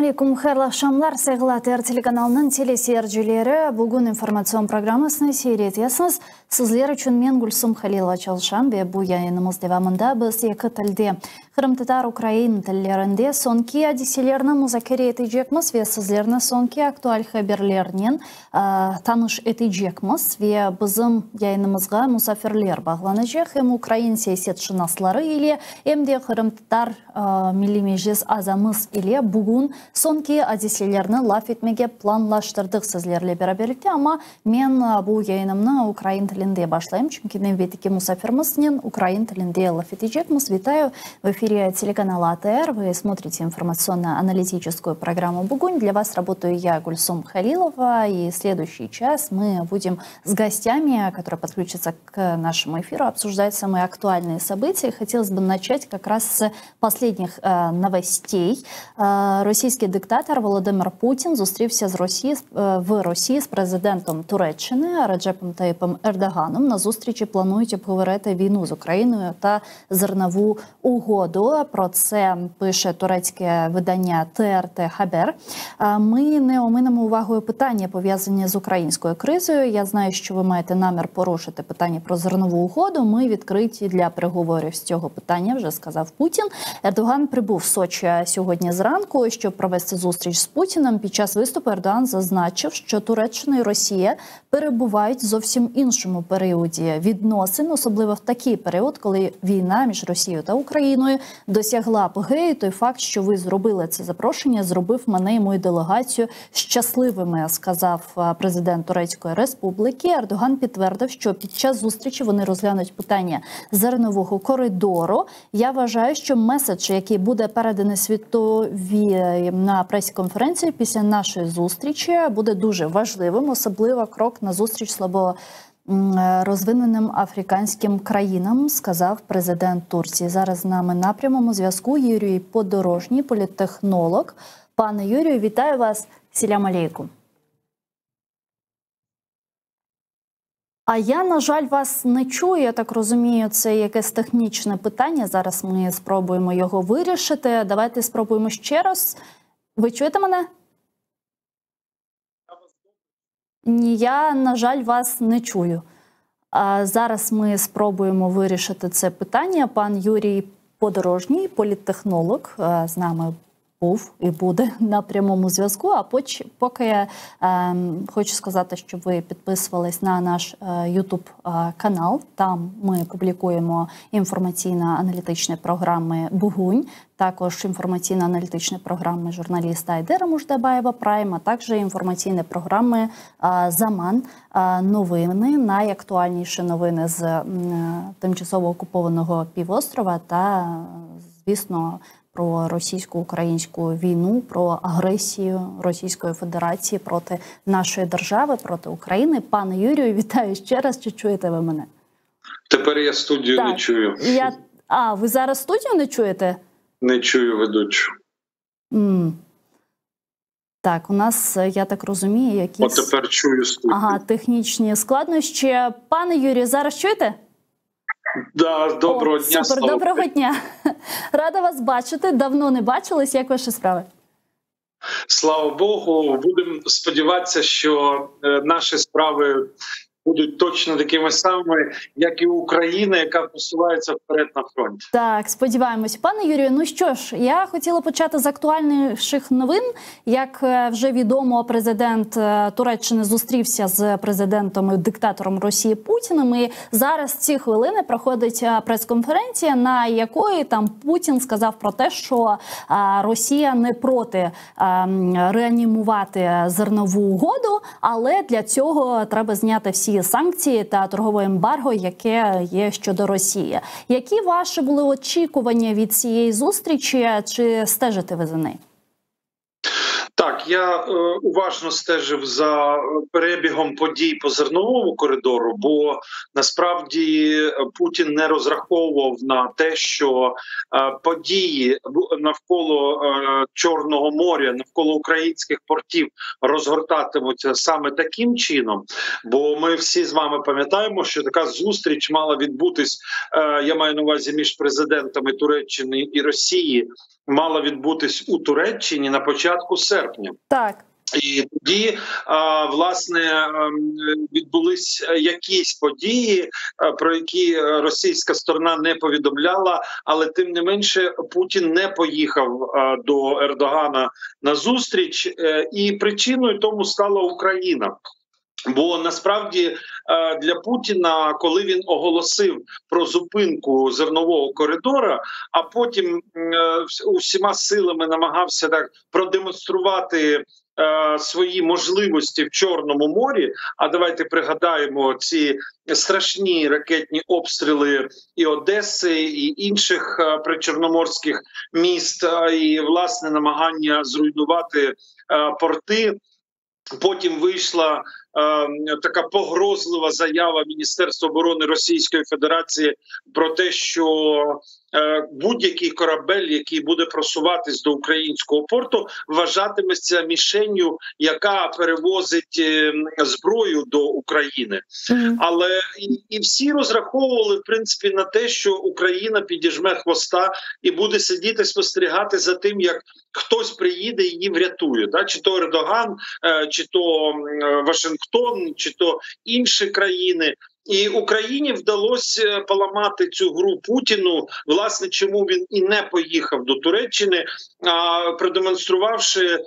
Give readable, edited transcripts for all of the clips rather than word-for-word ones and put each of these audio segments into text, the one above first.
алейкум, хайырлы акшамлар. Сайгыла ТР телеканалының телесерджілері бүгін информацион программасына сейретесіңіз. Сізлер үшін мен Гүлсім Халилова чалышам бе бұл яйынымыз девамында біз екі тілде Қырым-татар Украин тілдерінде сонки адиселерні музакере етейжекміз ве сізлерні сонки актуаль хаберлерінен таныш етейжекміз ве бізім яйынымызға мусафирлер бағланычек hem Украин саясатшынаслары или emде Қырым-татар Milli Meclis azamız ile bugün sonki adislerini laf etmege planlaştırdık sizlerle beraberlikte ama men bu yayınımını Ukrayin tilinde başlayayım. Çünkü növbetiki musafirmizden Украин tilinde laf edecekmiz. Витаю в эфире телеканала АТР. Вы смотрите информационно-аналитическую программу «Бугунь». Для вас работаю я, Гульсум Халилова. И следующий час мы будем с гостями, которые подключатся к нашему эфиру, обсуждать самые актуальные события. Хотелось бы начать как раз с последних новостей. Російський диктатор Володимир Путін зустрівся в Росії з президентом Туреччини Реджепом Таїпом Ердоганом. На зустрічі планують обговорити війну з Україною та зернову угоду. Про це пише турецьке видання ТРТ Хабер. Ми не оминемо увагою питання, пов'язані з українською кризою. Я знаю, що ви маєте намір порушити питання про зернову угоду. Ми відкриті для переговорів з цього питання, вже сказав Путін. Ердоган прибув в Сочі сьогодні зранку, щоб провести зустріч з Путіним. Під час виступу Ердоган зазначив, що Туреччина і Росія перебувають в зовсім іншому періоді відносин, особливо в такий період, коли війна між Росією та Україною досягла апогею. Той факт, що ви зробили це запрошення, зробив мене і мою делегацію щасливими, сказав президент Турецької Республіки. Ердоган підтвердив, що під час зустрічі вони розглянуть питання зернового коридору. Я вважаю, що меседж, який буде переданий світові на прес-конференції після нашої зустрічі, буде дуже важливим, особливо крок на зустріч слабо розвиненим африканським країнам, сказав президент Турції. Зараз з нами на прямому зв'язку Юрій Подорожній, політтехнолог. Пане Юрію, вітаю вас. Селям алейкум. А я, на жаль, вас не чую. Я так розумію, це якесь технічне питання. Зараз ми спробуємо його вирішити. Давайте спробуємо ще раз. Ви чуєте мене? Ні, я, на жаль, вас не чую. Зараз ми спробуємо вирішити це питання. Пан Юрій Подорожній, політтехнолог, з нами був і буде на прямому зв'язку. А поки я хочу сказати, щоб ви підписувались на наш YouTube-канал. Там ми публікуємо інформаційно-аналітичні програми «Бугунь», також інформаційно-аналітичні програми журналіста Айдера Муждабаєва «Прайм», а також інформаційні програми «Заман», новини, найактуальніші новини з тимчасово окупованого півострова та, звісно, про російсько-українську війну, про агресію Російської Федерації проти нашої держави, проти України. Пане Юрію, вітаю ще раз. Чи чуєте ви мене? Тепер я студію не чую. Ви зараз студію не чуєте? Не чую ведучу. Так, у нас, я так розумію, якісь... От тепер чую студію. Технічні складнощі. Пане Юрію, зараз чуєте? Да, доброго дня. Супер, доброго дня. Рада вас бачити. Давно не бачились. Як ваші справи? Слава Богу. Будемо сподіватися, що наші справи будуть точно такими самими, як і Україна, яка посувається вперед на фронті. Так, сподіваємось. Пане Юрію, ну що ж, я хотіла почати з актуальніших новин. Як вже відомо, президент Туреччини зустрівся з президентом і диктатором Росії Путіним. І зараз в ці хвилини проходить прес-конференція, на якої там Путін сказав про те, що Росія не проти реанімувати зернову угоду, але для цього треба зняти всі санкції та торгове ембарго, яке є щодо Росії. Які ваші були очікування від цієї зустрічі? Чи стежите ви за нею? Так, я уважно стежив за перебігом подій по зерновому коридору, бо насправді Путін не розраховував на те, що події навколо Чорного моря, навколо українських портів розгортатимуться саме таким чином. Бо ми всі з вами пам'ятаємо, що така зустріч мала відбутись, я маю на увазі, між президентами Туреччини і Росії, мала відбутись у Туреччині на початку серпня. Так. І тоді, власне, відбулись якісь події, про які російська сторона не повідомляла, але тим не менше Путін не поїхав до Ердогана на зустріч, і причиною тому стала Україна. Бо насправді для Путіна, коли він оголосив про зупинку зернового коридора, а потім усіма силами намагався так продемонструвати свої можливості в Чорному морі, а давайте пригадаємо ці страшні ракетні обстріли і Одеси, і інших причорноморських міст, і власне намагання зруйнувати порти. Потім вийшла така погрозлива заява Міністерства оборони Російської Федерації про те, що будь-який корабель, який буде просуватись до українського порту, вважатиметься мішенню, яка перевозить зброю до України. Але і всі розраховували, в принципі, на те, що Україна підіжме хвоста і буде сидіти спостерігати за тим, як хтось приїде і її врятує. Да? Чи то Ердоган, чи то Вашингтон, чи то інші країни. І Україні вдалося поламати цю гру Путіну, власне, чому він і не поїхав до Туреччини, продемонструвавши,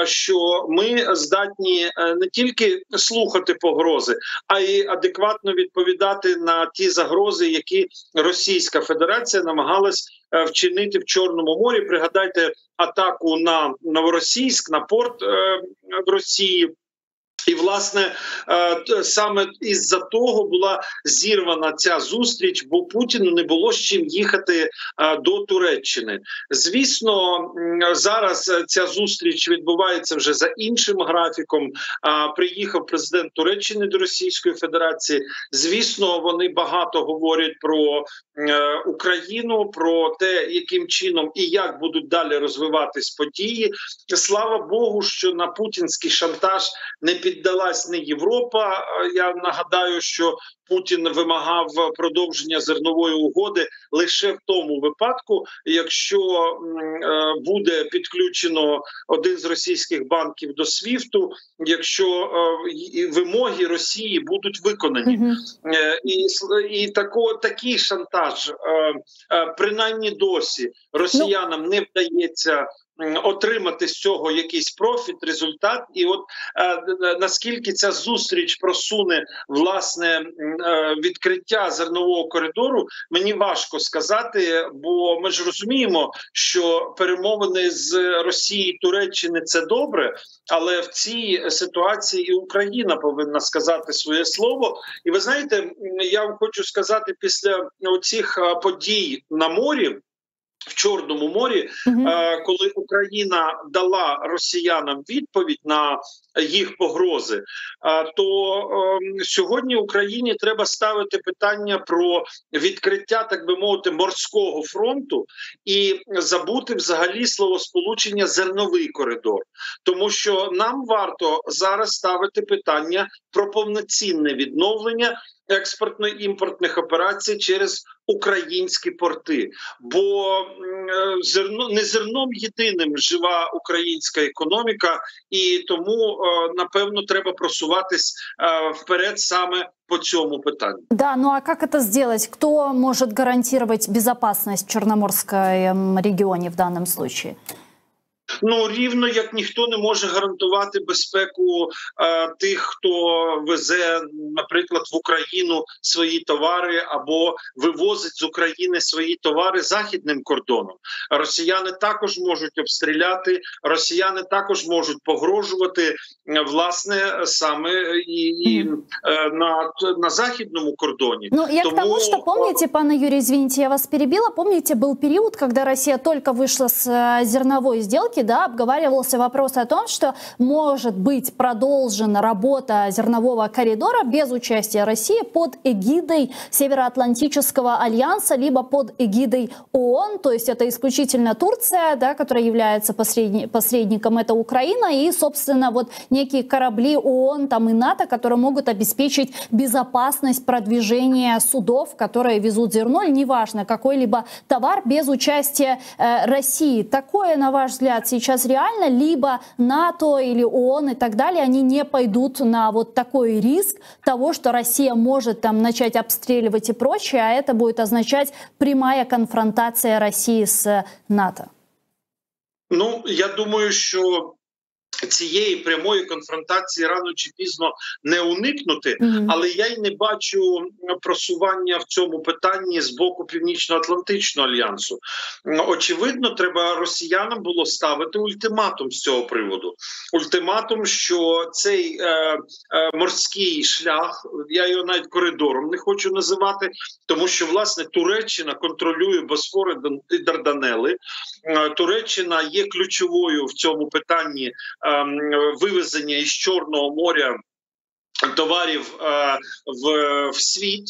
що ми здатні не тільки слухати погрози, а й адекватно відповідати на ті загрози, які Російська Федерація намагалась вчинити в Чорному морі. Пригадайте атаку на Новоросійськ, на порт в Росії. І, власне, саме із-за того була зірвана ця зустріч, бо Путіну не було з чим їхати до Туреччини. Звісно, зараз ця зустріч відбувається вже за іншим графіком. Приїхав президент Туреччини до Російської Федерації. Звісно, вони багато говорять про Україну, про те, яким чином і як будуть далі розвиватись події. Слава Богу, що на путінський шантаж не піддалась не Європа. Я нагадаю, що Путін вимагав продовження зернової угоди лише в тому випадку, якщо буде підключено один з російських банків до СВІФТу, якщо вимоги Росії будуть виконані. І такий шантаж, принаймні досі, росіянам не вдається отримати з цього якийсь профіт, результат. І от наскільки ця зустріч просуне, власне, відкриття зернового коридору, мені важко сказати, бо ми ж розуміємо, що перемовини з Росії і Туреччини – це добре, але в цій ситуації і Україна повинна сказати своє слово. І ви знаєте, я вам хочу сказати, після оцих подій на морі, в Чорному морі, коли Україна дала росіянам відповідь на їх погрози, то сьогодні Україні треба ставити питання про відкриття, так би мовити, морського фронту і забути взагалі словосполучення «зерновий коридор». Тому що нам варто зараз ставити питання про повноцінне відновлення експортно-імпортних операцій через українські порти. Бо не зерном єдиним жива українська економіка, і тому, напевно, треба просуватись вперед саме по цьому питанню. Да, ну а как это сделать? Кто может гарантировать безопасность в Черноморском регионе в данном случае? Ну, рівно як ніхто не може гарантувати безпеку тих, хто везе, наприклад, в Україну свої товари або вивозить з України свої товари західним кордоном. Росіяни також можуть обстріляти, росіяни також можуть погрожувати, власне, саме і на західному кордоні. Ну, я к тому, что, помните, пане Юрий, извините, я вас перебила, помните, был период, когда Россия только вышла с зерновой сделки, да, обговаривался вопрос о том, что может быть продолжена работа зернового коридора без участия России под эгидой Североатлантического альянса, либо под эгидой ООН, то есть это исключительно Турция, да, которая является посредником, это Украина, и, собственно, вот некие корабли ООН там, и НАТО, которые могут обеспечить безопасность продвижения судов, которые везут зерно, или неважно, какой-либо товар без участия России. Такое, на ваш взгляд, сейчас реально? Либо НАТО или ООН и так далее, они не пойдут на вот такой риск того, что Россия может там начать обстреливать и прочее, а это будет означать прямая конфронтация России с НАТО? Ну, я думаю, що цієї прямої конфронтації рано чи пізно не уникнути, але я й не бачу просування в цьому питанні з боку Північно-Атлантичного альянсу. Очевидно, треба росіянам було ставити ультиматум з цього приводу. Ультиматум, що цей морський шлях, я його навіть коридором не хочу називати, тому що, власне, Туреччина контролює Босфор і Дарданели. Туреччина є ключовою в цьому питанні вивезення із Чорного моря товарів в світ,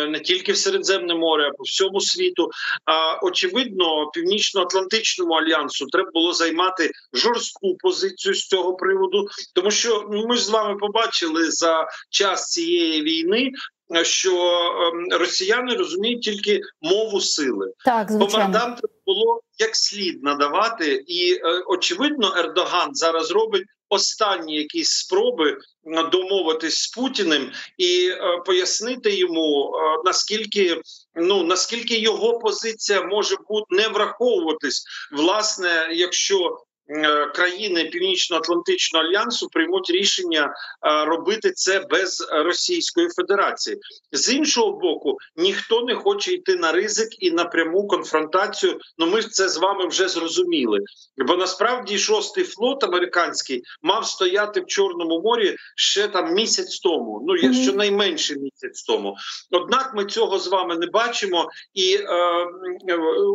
не тільки в Середземне море, а по всьому світу. Очевидно, Північно-Атлантичному альянсу треба було займати жорстку позицію з цього приводу, тому що ми ж з вами побачили за час цієї війни, що росіяни розуміють тільки мову сили. Так, звичайно. По мордам треба було як слід надавати, і, очевидно, Ердоган зараз робить останні якісь спроби домовитись з Путіним і пояснити йому, наскільки його позиція може бути не враховуватись, власне, якщо країни Північно-Атлантичного альянсу приймуть рішення робити це без Російської Федерації. З іншого боку, ніхто не хоче йти на ризик і на пряму конфронтацію, ми це з вами вже зрозуміли. Бо насправді 6-й флот американський мав стояти в Чорному морі ще там місяць тому, щонайменше місяць тому. Однак ми цього з вами не бачимо, і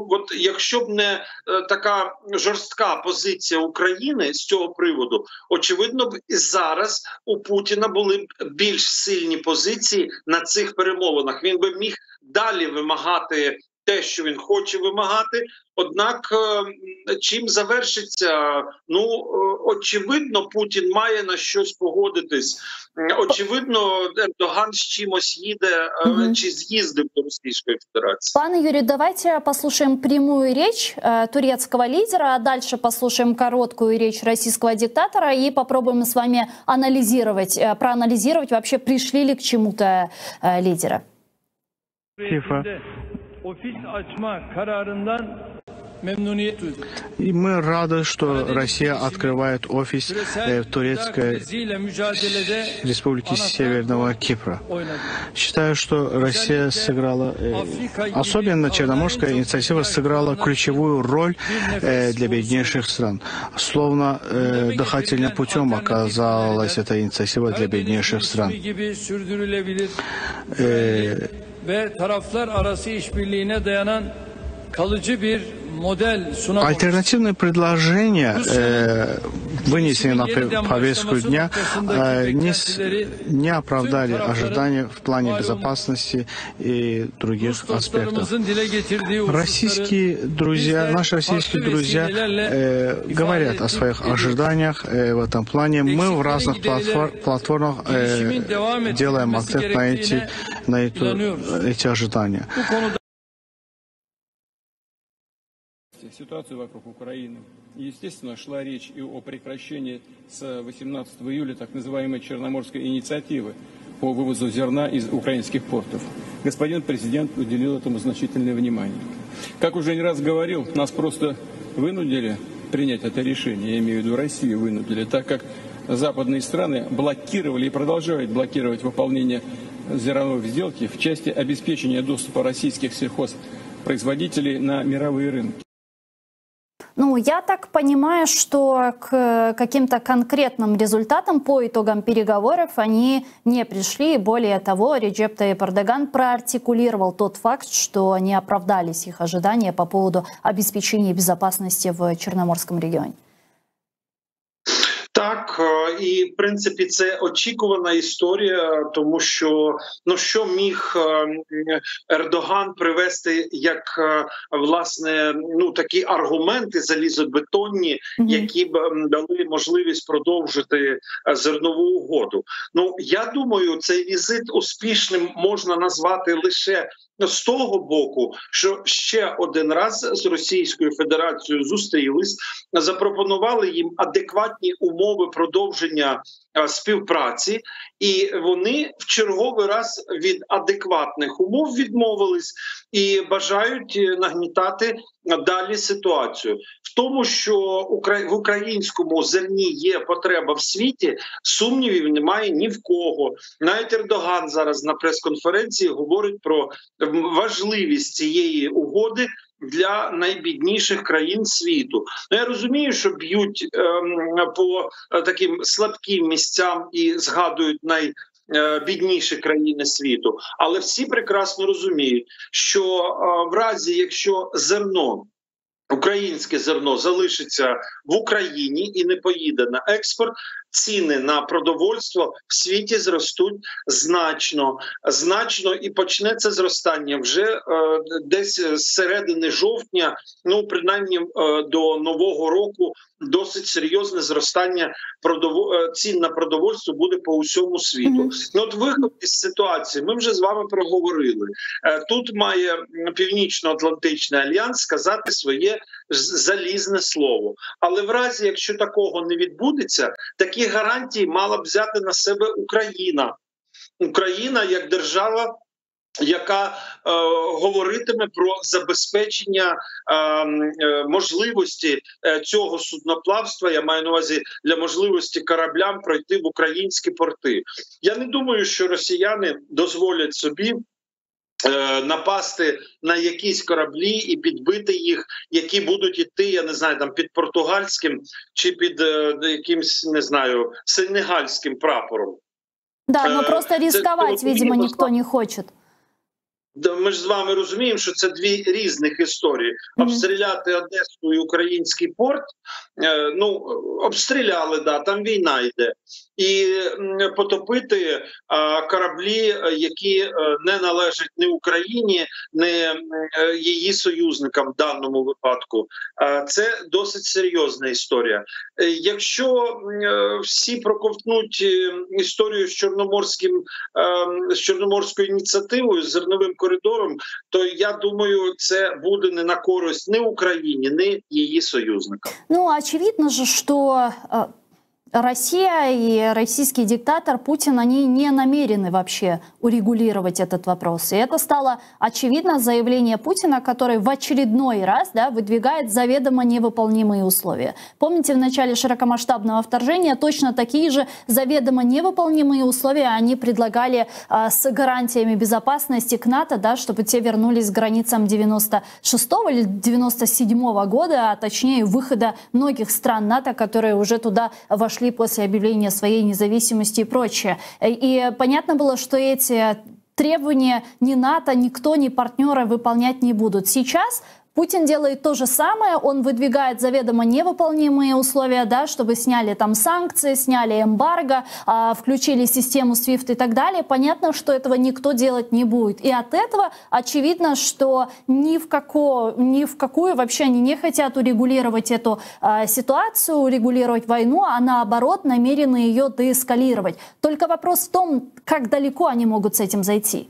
от якщо б не така жорстка позиція України з цього приводу, очевидно б і зараз у Путіна були б більш сильні позиції на цих перемовинах. Він би міг далі вимагати те, що він хоче вимагати. Однак, чим завершиться? Очевидно, Путін має на щось погодитись. Очевидно, Ердоган з чимось їде чи з'їздив до Російської Федерации. Пане Юрий, давайте послушаем прямую речь турецкого лидера, а дальше послушаем короткую речь российского диктатора и попробуем с вами проанализировать, вообще пришли ли к чему-то лидеры. И мы рады, что Россия открывает офис в Турецкой Республике Северного Кипра. Считаю, что Россия сыграла, особенно Черноморская инициатива сыграла ключевую роль для беднейших стран. Словно дыхательным путем оказалась эта инициатива для беднейших стран. Альтернативные предложения, вынесенные на повестку дня, не оправдали ожидания в плане безопасности и других аспектов. Наши российские друзья говорят о своих ожиданиях в этом плане. Мы в разных платформах делаем акцент на эти ожидания. Ситуацию вокруг Украины. И, естественно, шла речь и о прекращении с 18 июля так называемой Черноморской инициативы по вывозу зерна из украинских портов. Господин президент уделил этому значительное внимание. Как уже не раз говорил, нас просто вынудили принять это решение, я имею в виду Россию вынудили, так как западные страны блокировали и продолжают блокировать выполнение зерновой сделки в части обеспечения доступа российских сельхозпроизводителей на мировые рынки. Я так понимаю, что к каким-то конкретным результатам по итогам переговоров они не пришли. И более того, Реджеп Тайип Эрдоган проартикулировал тот факт, что не оправдались их ожидания по поводу обеспечения безопасности в Черноморском регионе. Так, і в принципі це очікувана історія, тому що що міг Ердоган привести як власне такі аргументи залізобетонні, які б дали можливість продовжити зернову угоду. Я думаю, цей візит успішним можна назвати лише з того боку, що ще один раз з Російською Федерацією зустрілись, запропонували їм адекватні умови продовження співпраці, і вони в черговий раз від адекватних умов відмовились і бажають нагнітати далі ситуацію. В тому, що в українському зерні є потреба в світі, сумнівів немає ні в кого. Навіть Ердоган зараз на прес-конференції говорить про важливість цієї угоди для найбідніших країн світу. Я розумію, що б'ють по таким слабким місцям і згадують найбідніші країни світу. Але всі прекрасно розуміють, що в разі, якщо українське зерно залишиться в Україні і не поїде на експорт, ціни на продовольство в світі зростуть значно, і почнеться зростання вже десь з середини жовтня, принаймні до Нового року досить серйозне зростання цін на продовольство буде по усьому світу. От виход із ситуації ми вже з вами проговорили. Тут має Північно-Атлантичний альянс сказати своє залізне слово. Але в разі, якщо такого не відбудеться, такі гарантії мала б взяти на себе Україна. Україна як держава, яка говоритиме про забезпечення можливості цього судноплавства, я маю на увазі для можливості кораблям пройти в українські порти. Я не думаю, що росіяни дозволять собі напасти на якісь кораблі і підбити їх, які будуть іти, я не знаю, там під португальським чи під якимсь, не знаю, сенегальським прапором. Да, но просто рисковать, видимо, никто не хочет. Ми ж з вами розуміємо, що це дві різних історії. Обстріляти Одесу і український порт, обстріляли, там війна йде. І потопити кораблі, які не належать ні Україні, ні її союзникам в даному випадку. Це досить серйозна історія. Якщо всі проковтнуть історію з Чорноморською ініціативою, з зерновим коридором, то я думаю, це буде не на користь ні Україні, ні її союзникам. Очевидно же, что Россия и российский диктатор Путин, они не намерены вообще урегулировать этот вопрос. И это стало очевидно заявление Путина, который в очередной раз выдвигает заведомо невыполнимые условия. Помните, в начале широкомасштабного вторжения точно такие же заведомо невыполнимые условия они предлагали с гарантиями безопасности к НАТО, чтобы те вернулись к границам 96-го или 97-го года, а точнее выхода многих стран НАТО, которые уже туда вошли после объявления своей независимости и прочее. И понятно было, что эти требования ни НАТО, никто, ни партнеры выполнять не будут. Сейчас Путин делает то же самое, он выдвигает заведомо невыполнимые условия, чтобы сняли там санкции, сняли эмбарго, включили систему SWIFT и так далее. Понятно, что этого никто делать не будет. И от этого очевидно, что ни в какую вообще они не хотят урегулировать эту ситуацию, урегулировать войну, а наоборот намерены ее деэскалировать. Только вопрос в том, как далеко они могут с этим зайти.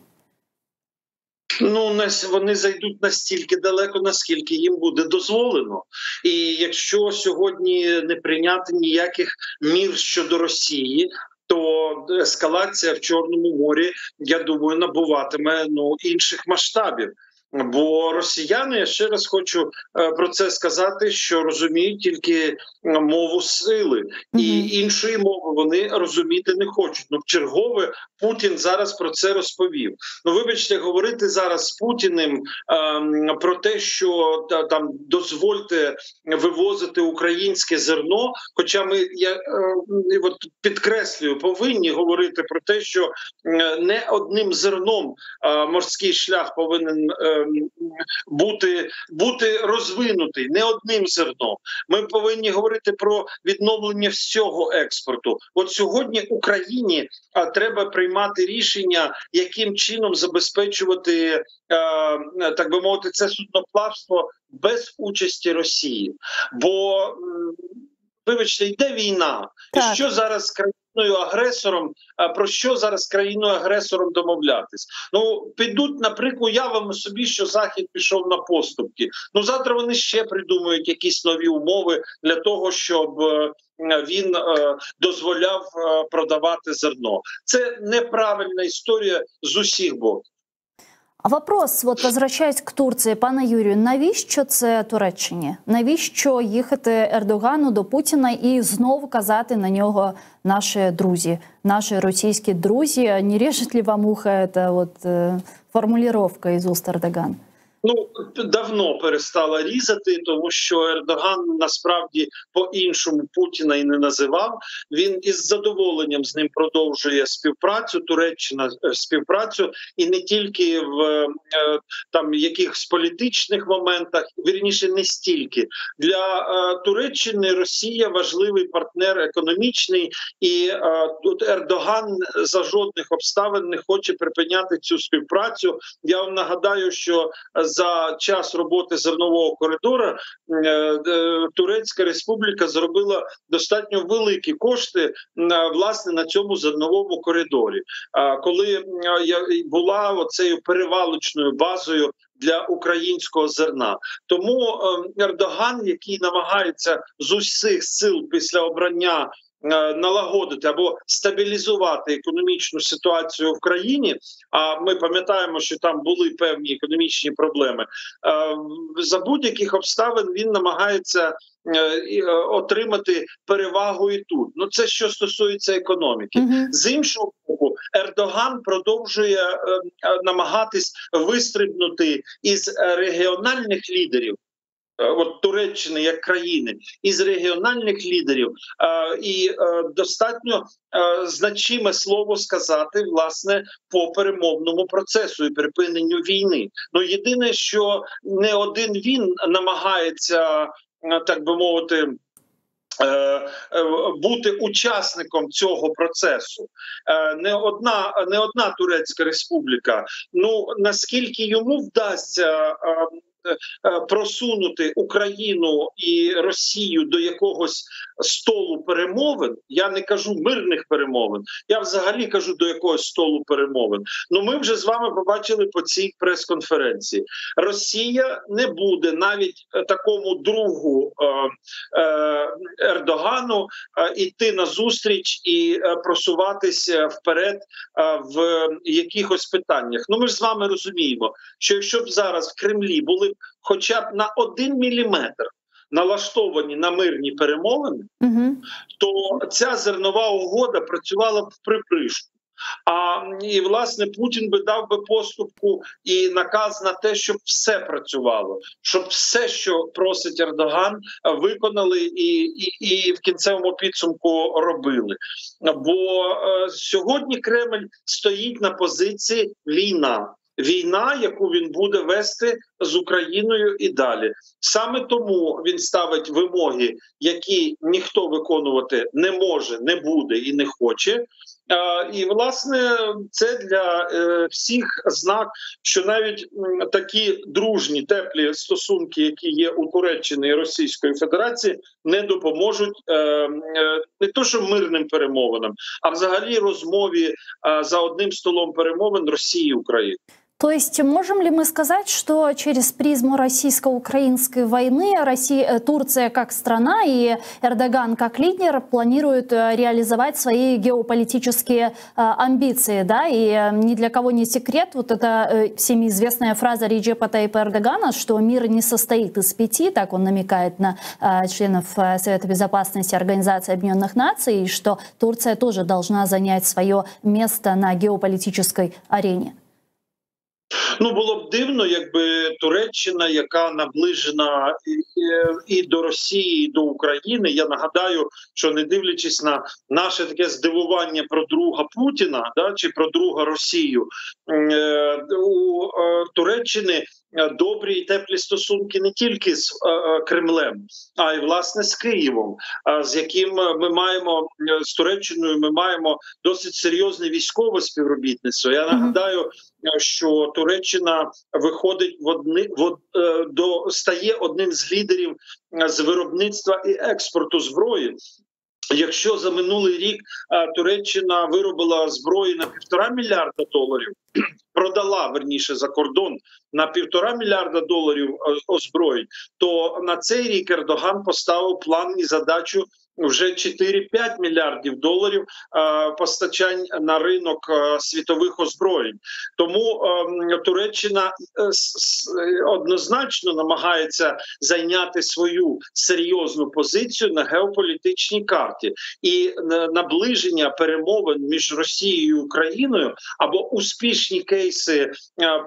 Вони зайдуть настільки далеко, наскільки їм буде дозволено. І якщо сьогодні не прийняти ніяких мір щодо Росії, то ескалація в Чорному морі, я думаю, набуватиме інших масштабів. Бо росіяни, я ще раз хочу про це сказати, що розуміють тільки мову сили. І іншої мови вони розуміти не хочуть. Вчергове Путін зараз про це розповів. Вибачте, говорити зараз з Путіним про те, що там дозвольте вивозити українське зерно, хоча я підкреслюю, повинні говорити про те, що не одним зерном морський шлях повинен бути розвинутий не одним зерном. Ми повинні говорити про відновлення всього експорту. От сьогодні Україні треба приймати рішення, яким чином забезпечувати, так би мовити, це судноплавство без участі Росії. Бо, вибачте, йде війна. Так. І що зараз з країною-агресором, про що зараз з країною-агресором домовлятись? Ну, підуть, наприклад, уявимо собі, що Захід пішов на поступки. Ну, завтра вони ще придумають якісь нові умови для того, щоб він дозволяв продавати зерно. Це неправильна історія з усіх боків. А вопрос, от возвращаясь к Турції, пане Юрію, навіщо це Туреччині? Навіщо їхати Ердогану до Путіна і знову казати на нього наші друзі, наші російські друзі? Не режет ли вам ухо эта вот формулировка із уст Ердогана? Ну, давно перестала різати, тому що Ердоган насправді по-іншому Путіна і не називав. Він із задоволенням з ним продовжує співпрацю, Туреччина співпрацю, і не тільки в там якихось політичних моментах, вірніше не стільки. Для Туреччини Росія важливий партнер економічний, і тут Ердоган за жодних обставин не хоче припиняти цю співпрацю. Я вам нагадаю, що за час роботи зернового коридору Турецька Республіка зробила достатньо великі кошти власне на цьому зерновому коридорі, коли була оцею перевалочною базою для українського зерна. Тому Ердоган, який намагається з усіх сил після обрання налагодити або стабілізувати економічну ситуацію в країні, а ми пам'ятаємо, що там були певні економічні проблеми, за будь-яких обставин він намагається отримати перевагу і тут. Ну, це що стосується економіки. З іншого боку, Ердоган продовжує намагатись вистрибнути із регіональних лідерів, от Туреччини як країни, із регіональних лідерів, і достатньо значиме слово сказати, власне, по перемовному процесу і припиненню війни. Ну, єдине, що не один він намагається, так би мовити, бути учасником цього процесу. Не одна Турецька Республіка. Ну, наскільки йому вдасться просунути Україну і Росію до якогось столу перемовин, я не кажу мирних перемовин, я взагалі кажу до якогось столу перемовин. Ну, ми вже з вами побачили по цій прес-конференції. Росія не буде навіть такому другу Ердогану іти на зустріч і просуватися вперед в якихось питаннях. Ну, ми ж з вами розуміємо, що якщо б зараз в Кремлі були хоча б на 1 міліметр налаштовані на мирні перемовини, то ця зернова угода працювала б в припришку. І, власне, Путін би дав би поступку і наказ на те, щоб все працювало, щоб все, що просить Ердоган, виконали і в кінцевому підсумку робили. Бо сьогодні Кремль стоїть на позиції війна. Війна, яку він буде вести з Україною і далі. Саме тому він ставить вимоги, які ніхто виконувати не може, не буде і не хоче. І, власне, це для всіх знак, що навіть такі дружні, теплі стосунки, які є у Туреччини і Російської Федерації, не допоможуть не то що мирним перемовинам, а взагалі розмові за одним столом перемовин Росії і України. То есть можем ли мы сказать, что через призму российско-украинской войны Турция как страна и Эрдоган как лидер планируют реализовать свои геополитические амбиции, да? И ни для кого не секрет, вот эта всеми известная фраза Реджепа Тайипа Эрдогана, что мир не состоит из 5, так он намекает на членов Совета Безопасности Организации Объединенных Наций, и что Турция тоже должна занять свое место на геополитической арене. Ну, було б дивно, якби Туреччина, яка наближена і до Росії, і до України, я нагадаю, що не дивлячись на наше таке здивування про друга Путіна, да, чи про друга Росію, у Туреччини добрі і теплі стосунки не тільки з Кремлем, а й власне з Києвом, з яким ми маємо, з Туреччиною ми маємо досить серйозне військове співробітництво. Я нагадаю, що Туреччина виходить стає одним з лідерів з виробництва і експорту зброї. Якщо за минулий рік Туреччина виробила зброї на $1,5 мільярда, продала, верніше, за кордон на $1,5 мільярда озброєнь, то на цей рік Ердоган поставив план і задачу вже $4-5 мільярдів постачань на ринок світових озброєнь. Тому Туреччина однозначно намагається зайняти свою серйозну позицію на геополітичній карті. І наближення перемовин між Росією і Україною або успішні кейси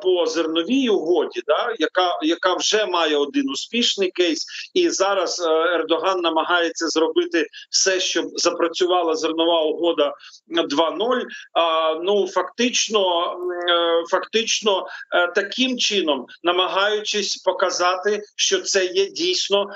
по зерновій угоді, яка вже має один успішний кейс, і зараз Ердоган намагається зробити все, щоб запрацювала зернова угода 2.0, фактично таким чином намагаючись показати, що це є дійсно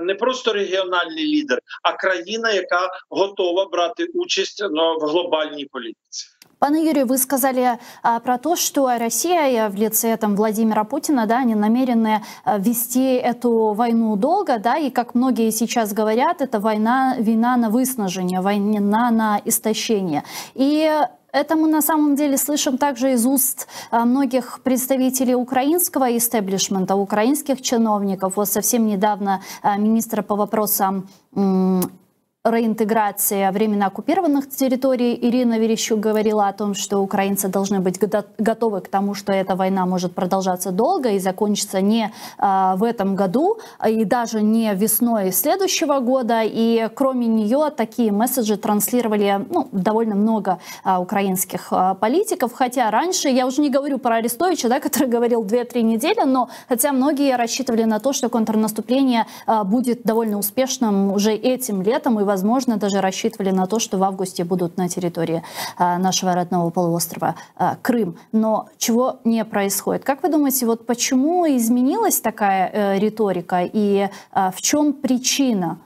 не просто регіональний лідер, а країна, яка готова брати участь в глобальній політиці. Пане Юрий, вы сказали про то, что Россия в лице Владимира Путина, они намерены вести эту войну долго, и как многие сейчас говорят, это война на выснажение, война на истощение. И это мы на самом деле слышим также из уст многих представителей украинского истеблишмента, украинских чиновников. Вот совсем недавно министр по вопросам реинтеграции временно оккупированных территорий Ирина Верещук говорила о том, что украинцы должны быть готовы к тому, что эта война может продолжаться долго и закончиться не в этом году, и даже не весной следующего года. И кроме нее такие месседжи транслировали довольно много украинских политиков. Хотя раньше, я уже не говорю про Арестовича, который говорил 2-3 недели, но хотя многие рассчитывали на то, что контрнаступление будет довольно успешным уже этим летом, и возможно, даже рассчитывали на то, что в августе будут на территории нашего родного полуострова Крым. Но чего не происходит? Как вы думаете, вот почему изменилась такая риторика и в чем причина?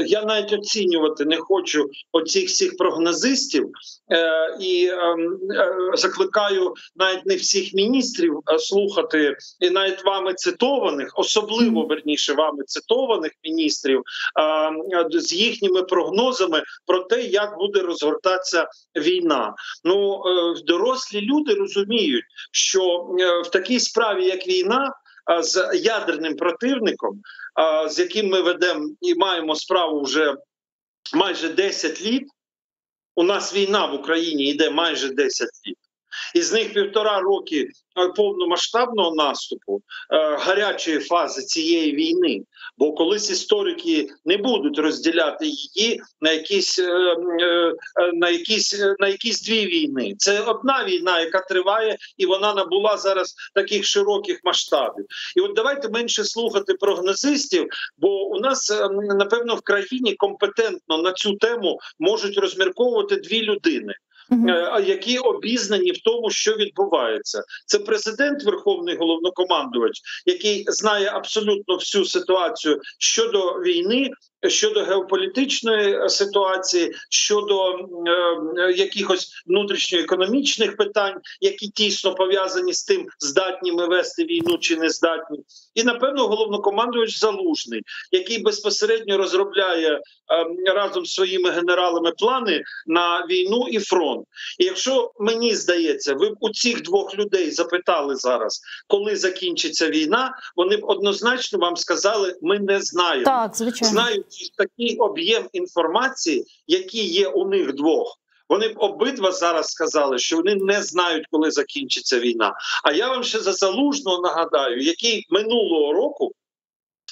Я навіть оцінювати не хочу оцих всіх прогнозистів і закликаю навіть не всіх міністрів слухати, і навіть вами цитованих, особливо, верніше, вами цитованих міністрів з їхніми прогнозами про те, як буде розгортатися війна. Дорослі люди розуміють, що в такій справі, як війна, з ядерним противником, з яким ми ведемо і маємо справу вже майже 10 літ, у нас війна в Україні йде майже 10 літ, із них 1,5 роки повномасштабного наступу, гарячої фази цієї війни. Бо колись історики не будуть розділяти її на якісь дві війни. Це одна війна, яка триває, і вона набула зараз таких широких масштабів. І от давайте менше слухати прогнозистів, бо у нас, напевно, в країні компетентно на цю тему можуть розмірковувати дві людини, які обізнані в тому, що відбувається. Це президент, Верховний Головнокомандувач, який знає абсолютно всю ситуацію щодо війни, щодо геополітичної ситуації, щодо якихось внутрішньоекономічних питань, які тісно пов'язані з тим, здатні ми вести війну чи не здатні. І, напевно, головнокомандувач Залужний, який безпосередньо розробляє разом з своїми генералами плани на війну і фронт. І якщо, мені здається, ви б у цих двох людей запитали зараз, коли закінчиться війна, вони б однозначно вам сказали, ми не знаємо. Так, звичайно. Знаючи такий об'єм інформації, який є у них двох, вони б обидва зараз сказали, що вони не знають, коли закінчиться війна. А я вам ще за Залужного нагадаю, який минулого року,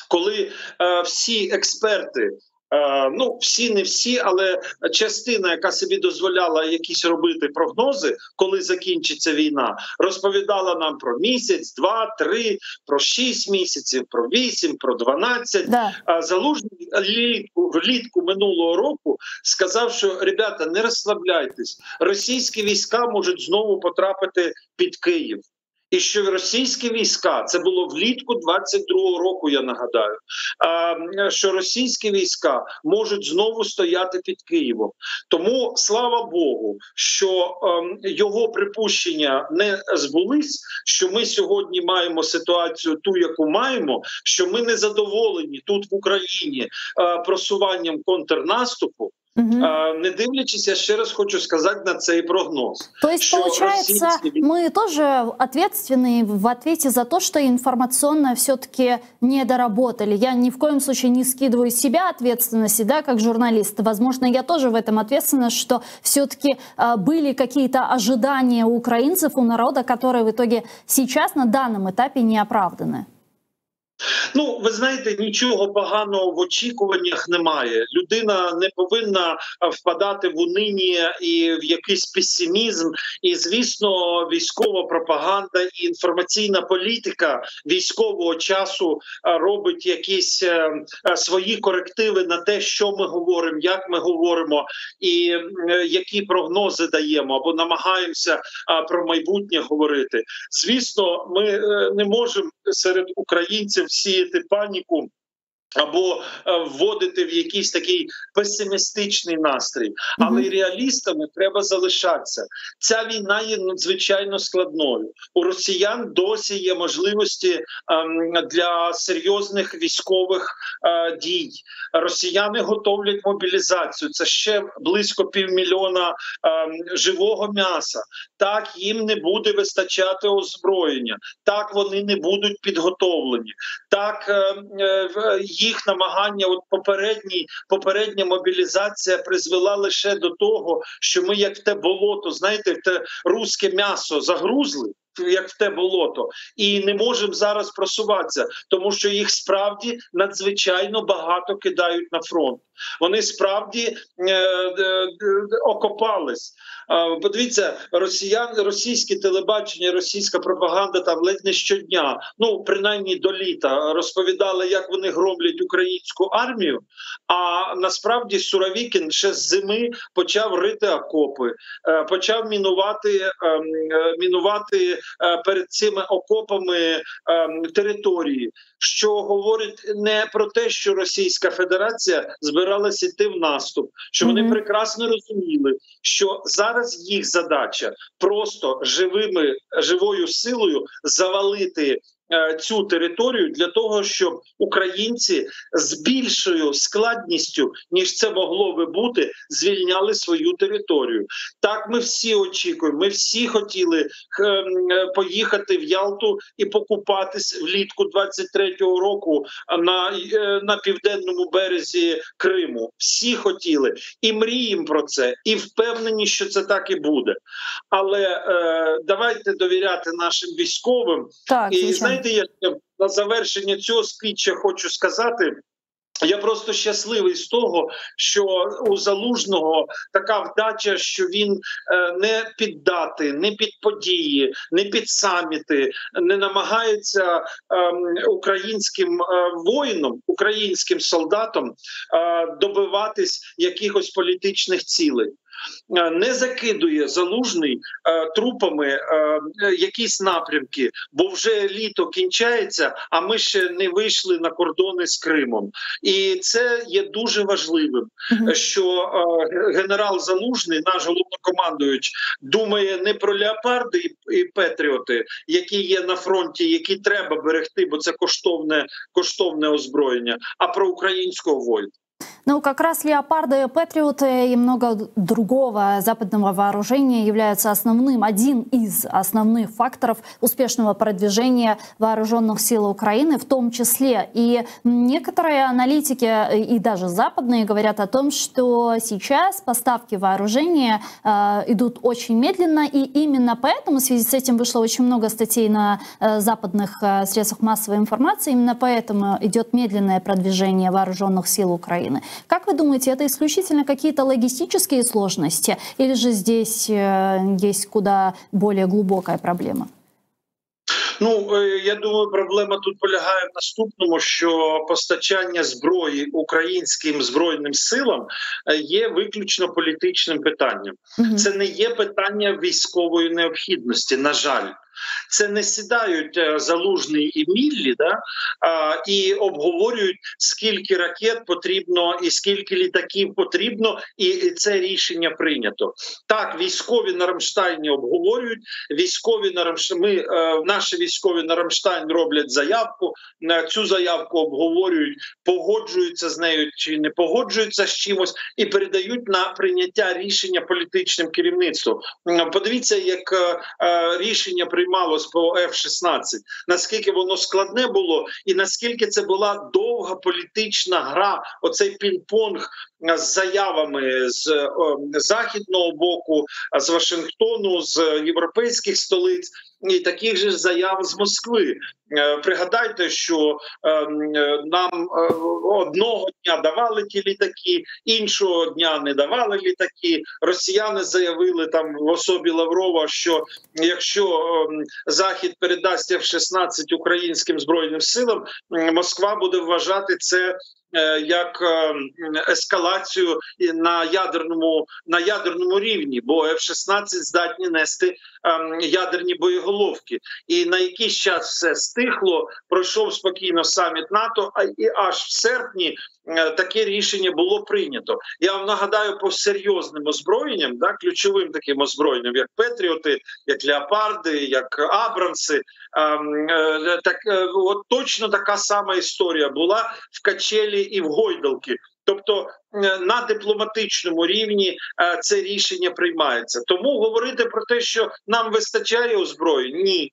коли всі експерти, всі, не всі, але частина, яка собі дозволяла якісь робити прогнози, коли закінчиться війна, розповідала нам про місяць, 2, 3, про 6 місяців, про 8, про 12. Да. Залужний влітку минулого року сказав, що, ребята, не розслабляйтесь, російські війська можуть знову потрапити під Київ. І що російські війська, це було влітку 22-го року, я нагадаю, що російські війська можуть знову стояти під Києвом. Тому, слава Богу, що його припущення не збулись, що ми сьогодні маємо ситуацію ту, яку маємо, що ми не задоволені тут в Україні просуванням контрнаступу. Не дивлячись, я ще раз хочу сказать на цей прогноз. То есть, получается, мы тоже ответственны в ответе за то, что информационно все-таки не доработали. Я ни в коем случае не скидываю с себя ответственности, да, как журналист. Возможно, я тоже в этом ответственна, что все-таки были какие-то ожидания у украинцев, у народа, которые в итоге сейчас на данном этапе не оправданы. Ну, ви знаєте, нічого поганого в очікуваннях немає. Людина не повинна впадати в униння і в якийсь песимізм. І, звісно, військова пропаганда і інформаційна політика військового часу робить якісь свої корективи на те, що ми говоримо, як ми говоримо і які прогнози даємо або намагаємося про майбутнє говорити. Звісно, ми не можемо серед українців сіяти паніку або вводити в якийсь такий песимістичний настрій. Але і реалістами треба залишатися. Ця війна є надзвичайно складною. У росіян досі є можливості для серйозних військових дій. Росіяни готовлять мобілізацію. Це ще близько 500 000 живого м'яса. Так, їм не буде вистачати озброєння. Так, вони не будуть підготовлені. Так, їх намагання, от попередня мобілізація призвела лише до того, що ми як в те болото, знаєте, в те руське м'ясо загрузли, як в те болото, і не можемо зараз просуватися, тому що їх справді надзвичайно багато кидають на фронт. Вони справді окопались. Подивіться, російське телебачення, російська пропаганда там ледь не щодня, ну, принаймні до літа, розповідали, як вони громлять українську армію, а насправді Суровікін ще з зими почав рити окопи, почав мінувати перед цими окопами території, що говорить не про те, що Російська Федерація збиралася йти в наступ, що вони прекрасно розуміли, що зараз їх задача просто живою силою завалити цю територію для того, щоб українці з більшою складністю, ніж це могло би бути, звільняли свою територію. Так ми всі очікуємо, ми всі хотіли поїхати в Ялту і покупатись влітку 23-го року на південному березі Криму. Всі хотіли і мріємо про це, і впевнені, що це так і буде. Але давайте довіряти нашим військовим. Так, і знаєте, я на завершення цього спіча хочу сказати, я просто щасливий з того, що у Залужного така вдача, що він не під дати, не під події, не під саміти, не намагається українським воїнам, українським солдатам добиватись якихось політичних цілей. Не закидує Залужний трупами якісь напрямки, бо вже літо кінчається, а ми ще не вийшли на кордони з Кримом. І це є дуже важливим, що генерал Залужний, наш головнокомандуючий, думає не про леопарди і патріоти, які є на фронті, які треба берегти, бо це коштовне озброєння, а про українського воїна. Ну, как раз леопарды, патриоты и много другого западного вооружения являются один из основных факторов успешного продвижения вооруженных сил Украины в том числе. И некоторые аналитики, и даже западные, говорят о том, что сейчас поставки вооружения идут очень медленно, и именно поэтому в связи с этим вышло очень много статей на западных средствах массовой информации, именно поэтому идет медленное продвижение вооруженных сил Украины. Как вы думаете, это исключительно какие-то логистические сложности, или же здесь есть куда более глубокая проблема? Я думаю, проблема тут полягає в наступному, що постачання зброї українським збройним силам є виключно політичним питанням. Це не є питання військової необхідності, на жаль. Це не сідають Залужний і Міллі, і обговорюють, скільки ракет потрібно і скільки літаків потрібно, і це рішення прийнято. Так, військові на Рамштайні обговорюють, наші військові на Рамштайн роблять заявку, цю заявку обговорюють, погоджуються з нею чи не погоджуються з чимось і передають на прийняття рішення політичним керівництвом. Подивіться, як рішення приймалось по F-16, наскільки воно складне було і наскільки це була довга політична гра, оцей пінг-понг з заявами з західного боку, з Вашингтону, з європейських столиць і таких же заяв з Москви. Пригадайте, що нам одного дня давали ті літаки, іншого дня не давали літаки. Росіяни заявили там в особі Лаврова, що якщо Захід передасть F-16 українським збройним силам, Москва буде вважати це як ескалацію на ядерному рівні, бо F-16 здатні нести ядерні боєголовки. І на якийсь час все стихло, пройшов спокійно саміт НАТО, і аж в серпні таке рішення було прийнято. Я вам нагадаю, по серйозним озброєнням, ключовим таким озброєнням, як Петріоти, як Леопарди, як Абрамси, от точно така сама історія була в Качелі і в Гойдалки. Тобто на дипломатичному рівні це рішення приймається. Тому говорити про те, що нам вистачає озброєнь – ні.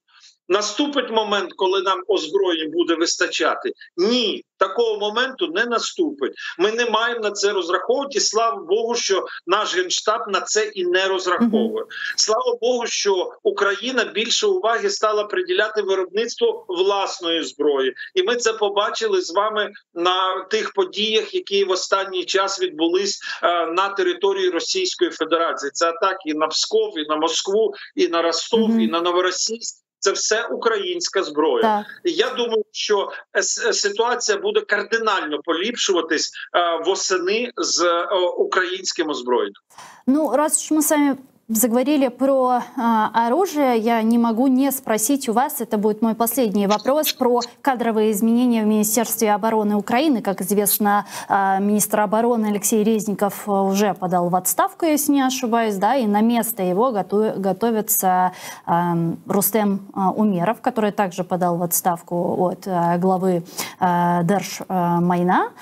Наступить момент, коли нам озброєнь буде вистачати? Ні, такого моменту не наступить. Ми не маємо на це розраховувати. Слава Богу, що наш Генштаб на це і не розраховує. Слава Богу, що Україна більше уваги стала приділяти виробництву власної зброї. І ми це побачили з вами на тих подіях, які в останній час відбулись на території Російської Федерації. Це атаки і на Псков, і на Москву, і на Ростов, і на Новоросійськ. Це все українська зброя. Так. Я думаю, що ситуація буде кардинально поліпшуватись восени з українським озброєнням. Раз уж мы с вами заговорили про оружие, я не могу не спросить у вас, это будет мой последний вопрос, про кадровые изменения в Министерстве обороны Украины. Как известно, министр обороны Алексей Резников уже подал в отставку, если не ошибаюсь, и на место его готовится Рустем Умеров, который также подал в отставку от главы Держмайна.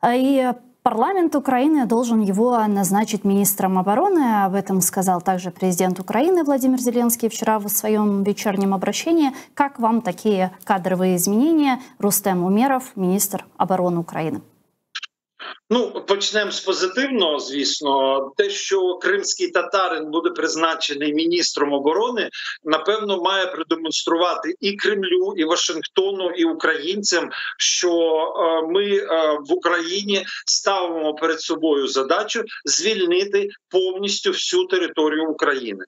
И парламент Украины должен его назначить министром обороны. Об этом сказал также президент Украины Владимир Зеленский вчера в своем вечернем обращении. Как вам такие кадровые изменения? Рустем Умеров, министр обороны Украины. Почнемо з позитивного, звісно. Те, що кримський татарин буде призначений міністром оборони, напевно, має продемонструвати і Кремлю, і Вашингтону, і українцям, що ми в Україні ставимо перед собою задачу звільнити повністю всю територію України.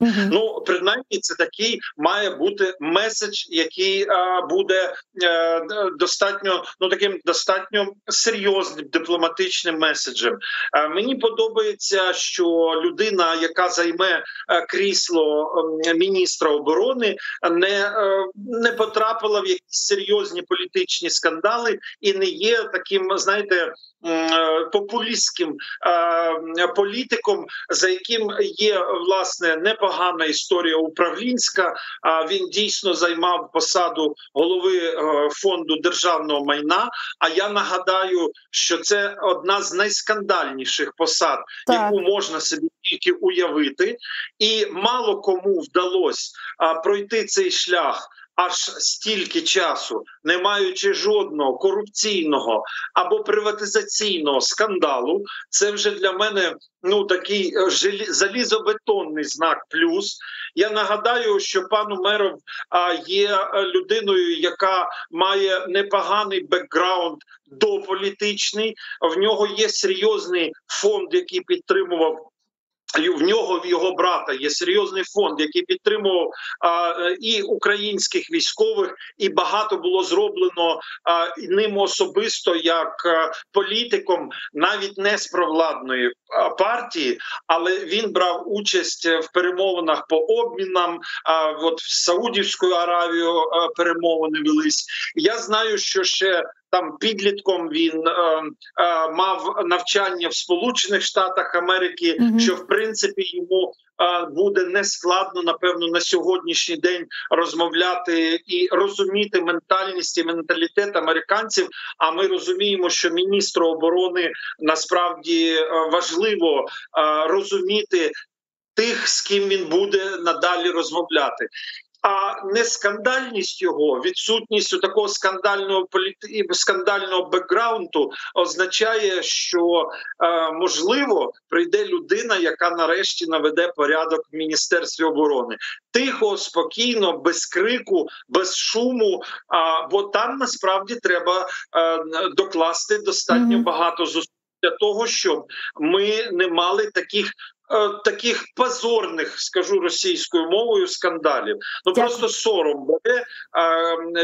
Принаймні, це такий має бути меседж, який буде достатньо серйозним дипломатичним меседжем. Мені подобається, що людина, яка займе крісло міністра оборони, не потрапила в якісь серйозні політичні скандали і не є таким, популістським політиком, за яким є, власне, непогана історія управлінська. Він дійсно займав посаду голови фонду державного майна. А я нагадаю, що це одна з найскандальніших посад, яку можна собі тільки уявити. І мало кому вдалося пройти цей шлях аж стільки часу, не маючи жодного корупційного або приватизаційного скандалу. Це вже для мене такий залізобетонний знак плюс. Я нагадаю, що пан Умеров є людиною, яка має непоганий бекграунд дополітичний. В нього є серйозний фонд, який підтримував в нього, в його брата є серйозний фонд, який підтримував і українських військових, і багато було зроблено ним особисто як політиком, навіть не з провладної партії, але він брав участь в перемовинах по обмінам. От в Саудівську Аравію перемовини велись. Я знаю, що ще там підлітком він мав навчання в Сполучених Штатах Америки, що в принципі йому буде нескладно, напевно, на сьогоднішній день розмовляти і розуміти ментальність і менталітет американців. А ми розуміємо, що міністру оборони насправді важливо розуміти тих, з ким він буде надалі розмовляти. А нескандальність його, відсутність такого скандального бекграунду означає, що, можливо, прийде людина, яка нарешті наведе порядок в Міністерстві оборони. Тихо, спокійно, без крику, без шуму, бо там насправді треба докласти достатньо багато зусиль для того, щоб ми не мали таких позорних, скажу російською мовою, скандалів. Ну просто сором бере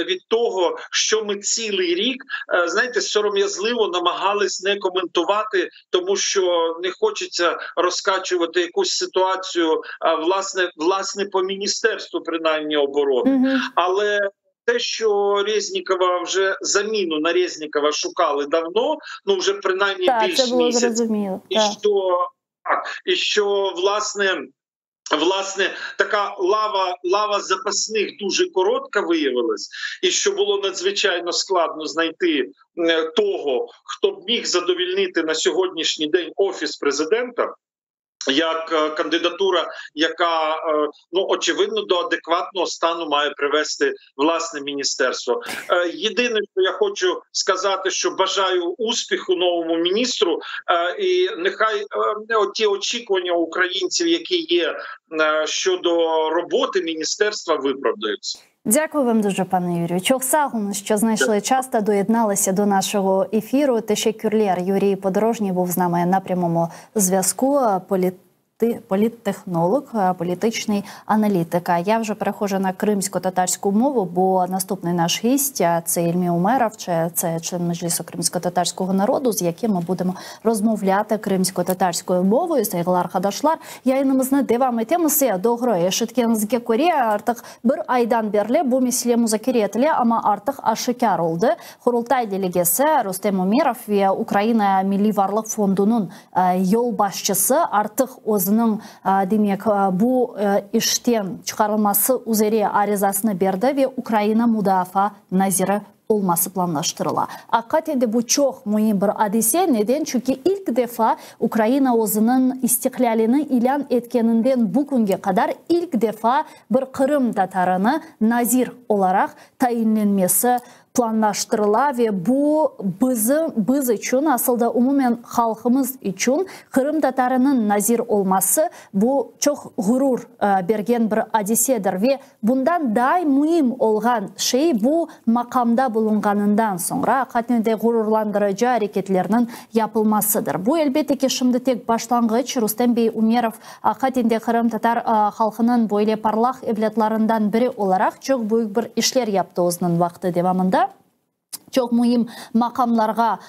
від того, що ми цілий рік, знаєте, сором'язливо намагались не коментувати, тому що не хочеться розкачувати якусь ситуацію, власне по міністерству, принаймні, оборони. Але те, що Резнікова вже заміну на Резнікова шукали давно, ну вже принаймні більш місяць, і що власне така лава запасних дуже коротка виявилась, і що було надзвичайно складно знайти того, хто б міг задовільнити на сьогоднішній день Офіс президента, як кандидатура, яка, очевидно, до адекватного стану має привести власне міністерство. Єдине, що я хочу сказати, що бажаю успіху новому міністру, і нехай ті очікування українців, які є щодо роботи міністерства, виправдаються. Дякую вам дуже, пане Юрію. Çok sağ olun, що знайшли час та доєдналися до нашого ефіру. Teşekkürler. Юрій Подорожній був з нами на прямому зв'язку. Політтехнолог, політичний аналітик. Я вже переходжу на кримсько-татарську мову, бо наступний наш гість – це Ільмі Умеров, це член Меджлісу кримсько-татарського народу, з яким ми будемо розмовляти кримсько-татарською мовою. Saygılar arkadaşlar. Yayınımızın devam etmesi doğru. Eşitkenizge göre artık bir aydan beri bu mesele müzakere edildi ama artık aşikar oldu. Kurultay delegesi Rustem Umerov ve Ukrayna Milli Varlık Fondu'nun yol başçısı artık demek bu işten çıkarılması üzere arızasını verdi ve Ukrayna Müdafaa Naziri olması planlaştırıla. Hakikaten bu çok mühim bir hadise. Neden? Çünkü ilk defa Ukrayna özünün istiklalini ilan etkeninden bugüne kadar ilk defa bir Kırım Tatarını nazir olarak tayinlenmesi planlaştırıla ve bu biz için, aslında umumen halkımız için Kırım Tatarının nazir olması bu çok gurur bergen bir hadisedir ve bundan daha mühim olan şey bu makamda bulunganından sonra hakikaten de gururlandırıcı hareketlerinin yapılmasıdır. Bu elbette ki şimdi tek başlangıç. Rustem Bey Umerov hakikaten de Kırım Tatar halkının böyle parlak evlatlarından biri olarak çok büyük bir işler yaptı onun vakti devamında. Çok mühim makamlarga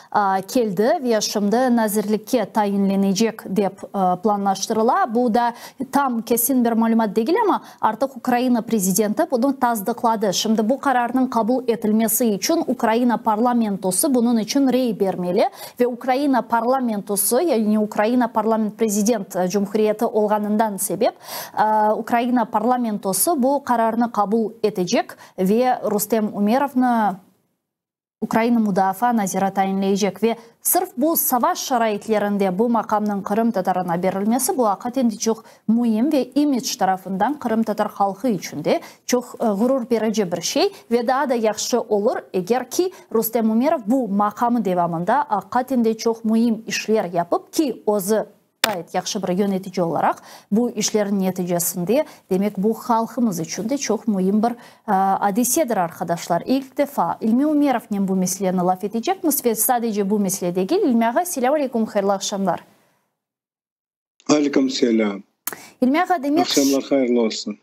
geldi ve şimdi nazirlikке tayinlenecek dep planlaştırıla. Bu da tam kesin bir malumat değil ama artık Ukrayna prezidenti bunu tasdikladı. Şimdi bu kararın kabul edilmesi için Ukrayna parlamentosu bunun için rey vermeli ve Ukrayna parlamentosu, yani Ukrayna parlament prezident cumhuriyeti olganından sebep Ukrayna parlamentosu bu kararını kabul edecek ve Rustem Umerov'nu Ukrayna Müdafaa Naziri tayinleyecek ve sırf bu savaş şaraitlerinde bu makamın Kırım Tatarına verilmesi bu hakikaten de çok mühim ve imaj tarafından Kırım Tatar halkı için de çok gurur verici bir şey ve daha da yaxşı olur eğer ki Rustem Umerov bu makamı devamında hakikaten de çok mühim işler yapıp ki özü gayet yaxşı bir yönetici olarak bu işlerin neticesinde demek bu halkımız için de çok mühim bir hadisedir arkadaşlar. İlk defa İlmi Umerov'nin bu meseleni laf edecek mi? Ve sadece bu mesele değil. İlmi Ağa, selamun aleyküm, hayırlı akşamlar. Aleyküm selam. Ilmiha, demek Akşamlar hayırlı olsun.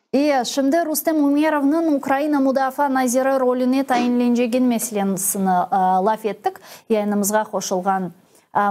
Şimdi Rustem Umerov'nun Ukrayna Mudafaa Naziri rolüne tayinleneceğin meselesini laf ettik. Yayınımızga koşulgan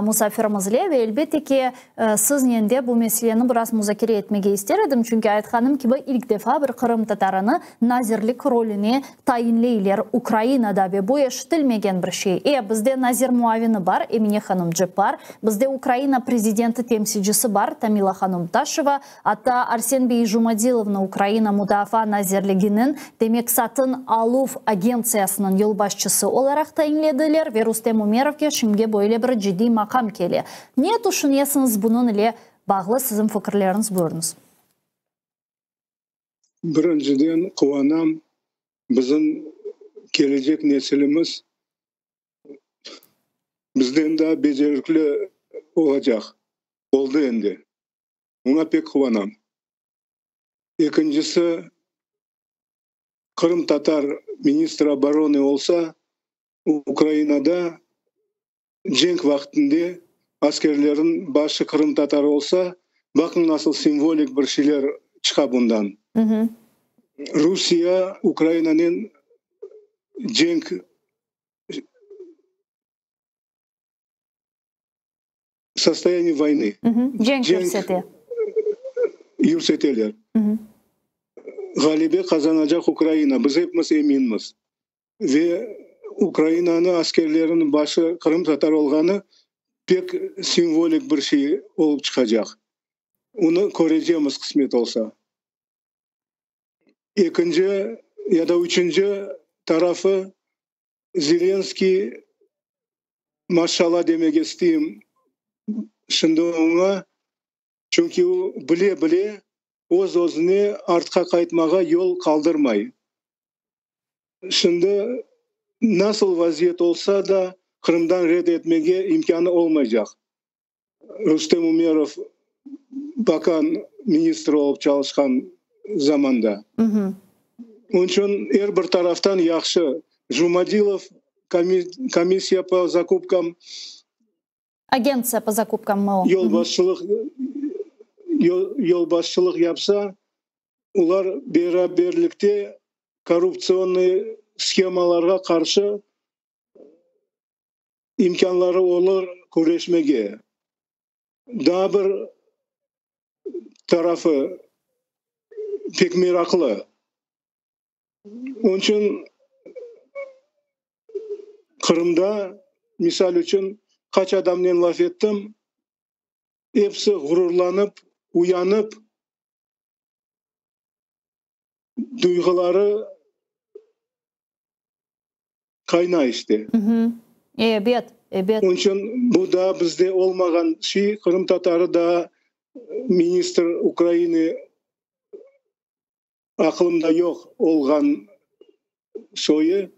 musafirimiz ve elbette ki siz nende bu meseleni biraz müzakere etmege isterim. Çünkü aytkanim gibi ilk defa bir Kırım Tatarını nazirlik rolüne tayinleyler Ukrayna'da ve bu eşitilmegen bir şey. Bizde nazir muavini var, Emine Hanımcık var. Bizde Ukrayna prezidenti temsilcisi var, Tamila Hanımtaşeva. Hatta Arsen Bey Jumadilovna Ukrayna Mudafaa Nazirliğinin demek satın aluv agentsiyasının yılbaşçısı olarak tayinlediler ve Rustem Umerov'ga şimdi böyle bir ciddi makam keli. Niye düşünüyorsunuz bunun ile bağlı sizin fikirleriniz buyurunuz? Birinciden kıvanam bizim gelecek neslimiz bizden daha becerikli olacak. Oldu endi. Ona pek kıvanam. İkincisi Kırım Tatar ministr obrony olsa Ukrayna'da cenk vaktinde askerlerin başı Kırım Tatar olsa bakın nasıl simvolik bir şeyler çıkar bundan. Rusya Ukrayna'nın cenk состоянии войны. Cenk yükseltiler. Galibi kazanacak Ukrayna. Biz hepimiz eminiz. Ve Ukrayna'nın askerlerinin başı Kırım Tatar olganı pek simvolik bir şey olup çıkacak. Onu göreceğimiz kısmet olsa. İkinci ya da üçüncü tarafı Zelenski maşallah demek isteyeyim. Şimdi ona çünkü o bile öz-özünü artka kaytmağa yol kaldırmayı. Şimdi nasıl vaziyet olsa da Kırım'dan red etmeye imkanı olmayacak. Rustem Umerov bakan ministr olup çalışkan zamanda. Onun için her bir taraftan yaxşı. Жумадилов комиссия по закупкам Агенция по закупкам МО. Yolbaşçılık yapsa ular beraberlikte korrupsiyonlu skemalara karşı imkanları olur kurleşmeye. Daha bir tarafı pek meraklı. Onun için Kırım'da misal için kaç adamla laf ettim, hepsi gururlanıp, uyanıp, duyguları kaynağı işte. Evet. Onun için bu da bizde olmayan şey, Kırım Tatarı da ministr Ukrayna aklımda yok olgan soyu.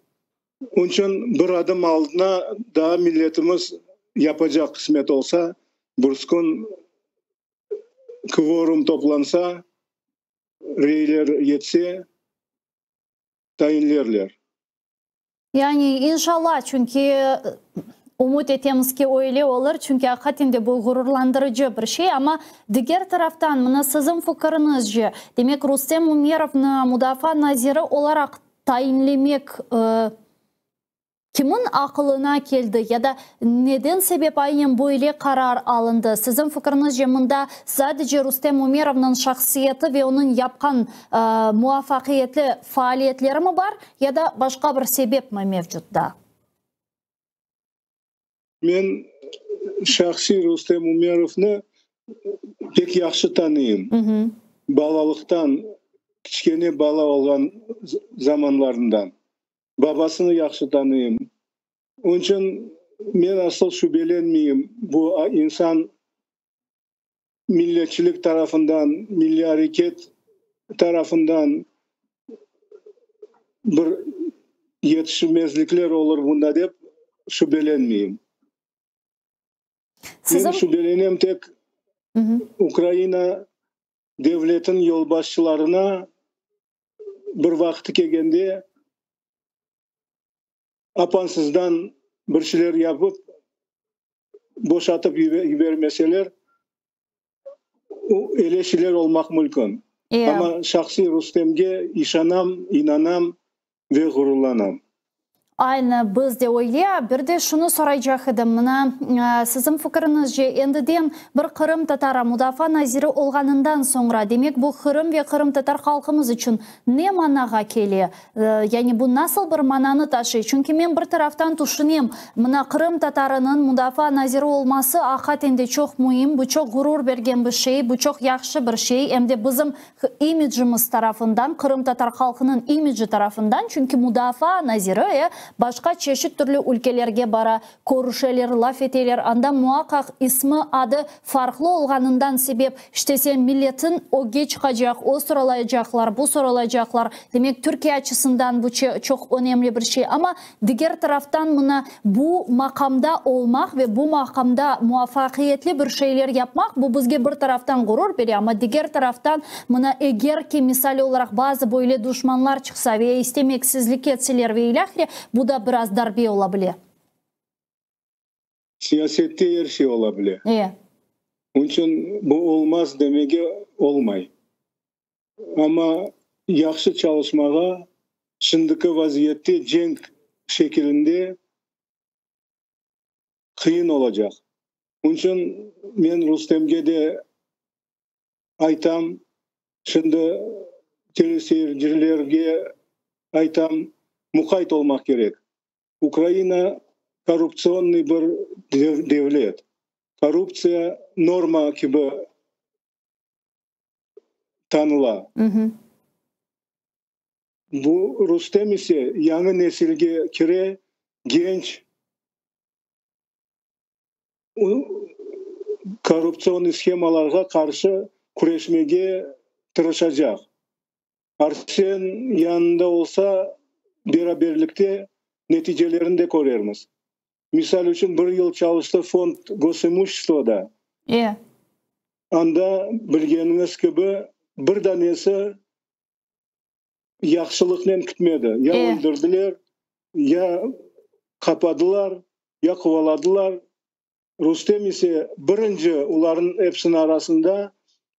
Onun için bir adım aldığına daha milletimiz yapacak kısmet olsa, Burskun kvorum toplansa, reyler yetse, tayinlerler. Yani inşallah çünkü umut etemiz ki öyle olur. Çünkü hakikaten bu gururlandırıcı bir şey ama diğer taraftan buna sizin fikrinizce demek Rustem Umerov'nu Mudafaa Naziri olarak tayinlemek kimin aklına geldi ya da neden sebep ayın böyle karar alındı? Sizin fikrinizce bunda sadece Rustem Umerov'nun şahsiyeti ve onun yapkan muvaffakiyetli faaliyetleri mi var ya da başka bir sebep mi mevcut da? Ben şahsi Rustem Umerov'nu pek yaxşı tanıyım. Balalıktan, kiçkene bala olan zamanlarından. Babasını yaxşı tanıyım. Onun için ben asıl şüphelenmeyeyim. Bu insan milletçilik tarafından, milli hareket tarafından bir yetişmezlikler olur bunda deyip şüphelenmeyeyim. Ben şüphelenim tek Ukrayna devletin yolbaşçılarına bir vakti kelgende apansızdan bir şeyler yapıp boşatıp yibermeseler eleşiler olmak mümkün. Ama şahsi Rustem'ge işanam, inanam ve gururlanam. Ayni biz de oyla birde şunu soraycak edim. Mına sizin fikrinizce endiden bir Kırım Tatara Mudafaa Naziri olganından sonra demek bu Kırım ve Kırım Tatar halkımız için ne managa keli? Yani bu nasıl bir mananı taşı? Çünkü men bir taraftan düşüneyim. Mına Kırım Tatarının Mudafaa Naziri olması hakikaten çok mühim. Bu çok gurur bergen bir şey. Bu çok yaxşı bir şey. Hem de bizim imajımız tarafından, Kırım Tatar halkının imajı tarafından. Çünkü Mudafaa Naziri başka çeşit türlü ülkelerge bara görüşeler, laf eteler. Anda muhakkak ismi adı farklı olganından sebep işte sen milletin o geç çıkacak, o sorulayacaklar, bu sorulayacaklar. Demek Türkiye açısından bu çok önemli bir şey. Ama diğer taraftan buna bu makamda olmak ve bu makamda muvaffakiyetli bir şeyler yapmak bu bizge bir taraftan gurur veriyor. Ama diğer taraftan buna eğer ki misal olarak bazı böyle düşmanlar çıksa veya istemeksizlik etseler ve ilahire bu da biraz darbe olabilir. Siyasette her şey olabilir. Onun için bu olmaz demege olmay. Ama yaxşı çalışmağa şimdiki vaziyette cenk şeklinde kıyın olacak. Onun için ben Rustem'ge de aytam, şimdi teleseyircilerge aytam, muhayt olmak gerek. Ukrayna korrupsiyonlu bir devlet. Korrupsiya norma gibi tanıla. Bu Rustem ise yeni nesilge kire genç korrupsiyon schemalarga karşı kurešmege tırışacak. Arsen yanında olsa beraberlikte neticelerini de görürüz. Misal için bir yıl çalıştı fond Gosimuşsto'da. Anda bilgeniniz gibi bir tanesi yaxşılıkla gitmedi. Ya öldürdüler, ya kapadılar, ya kovaladılar. Rustem ise birinci onların hepsinin arasında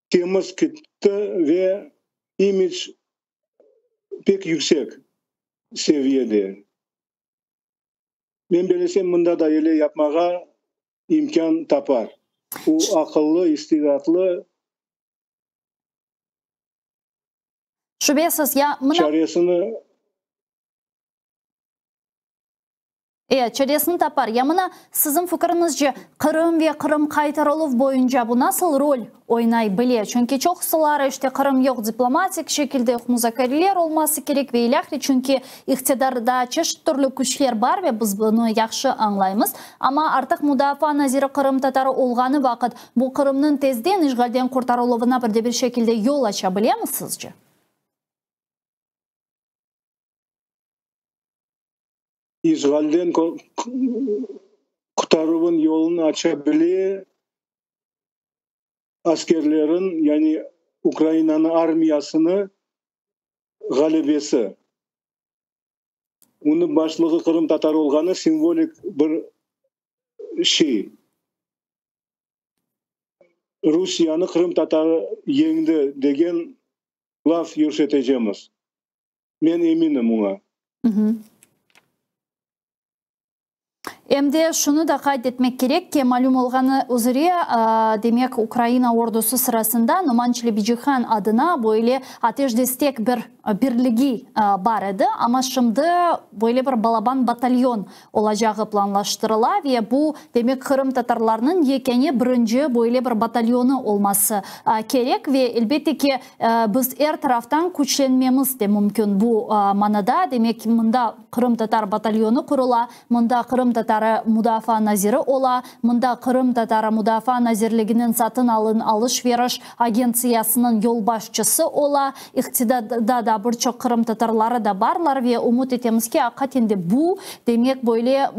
temiz gitti ve imaj pek yüksek seviyede. Ben bilesem bunda da öyle yapmağa imkan tapar. O akıllı, istidatlı şüphesiz ya çaresini çaresini tapar. Ya mına sizin fikrinizce Kırım ve Kırım kaytarılıv boyunca bu nasıl rol oynayabilir? Çünkü çok sıralar işte Kırım yok diplomatik şekilde müzakereler olması gerek ve ilahri çünkü iktidarda çeşit türlü güçler var ve biz bunu yaxşı anlayımız. Ama artık Mudafaa Naziri Kırım Tatarı olganı vakit bu Kırım'ın tezden işgalden kurtarılığına bir şekilde yol açabilir mi sizce? İşgalden kurtarımın yolunu açabilir askerlerin yani Ukrayna'nın armiyasını galibesi. Onun başlığı Kırım Tatar olganı simvolik bir şey. Rusya'nı Kırım Tatarı yendi degen laf yürüteceğimiz. Ben eminim ona. Hem de şunu da kaydetmek gerek ki malum olganı üzere demek Ukrayna ordusu sırasında Numan Çelebiçhan adına böyle ateş destek bir birliği var idi. Ama şimdi böyle bir balaban batalyon olacağı planlaştırıla ve bu demek Kırım Tatarlarının yekeni birinci böyle bir batalyonu olması gerek ve elbette ki biz her taraftan güçlenmemiz de mümkün bu manada. Demek bunda Kırım Tatar batalyonu kurula, bunda Kırım Tatar Mudafaa Naziri ola, bunda Kırım Tatarı Mudafaa Nazirliğinin satın alış-veriş agentsiyasının yol başçısı ola, iktidarda da birçok Kırım Tatarları da varlar ve umut etemiz ki hakikaten bu demek böyle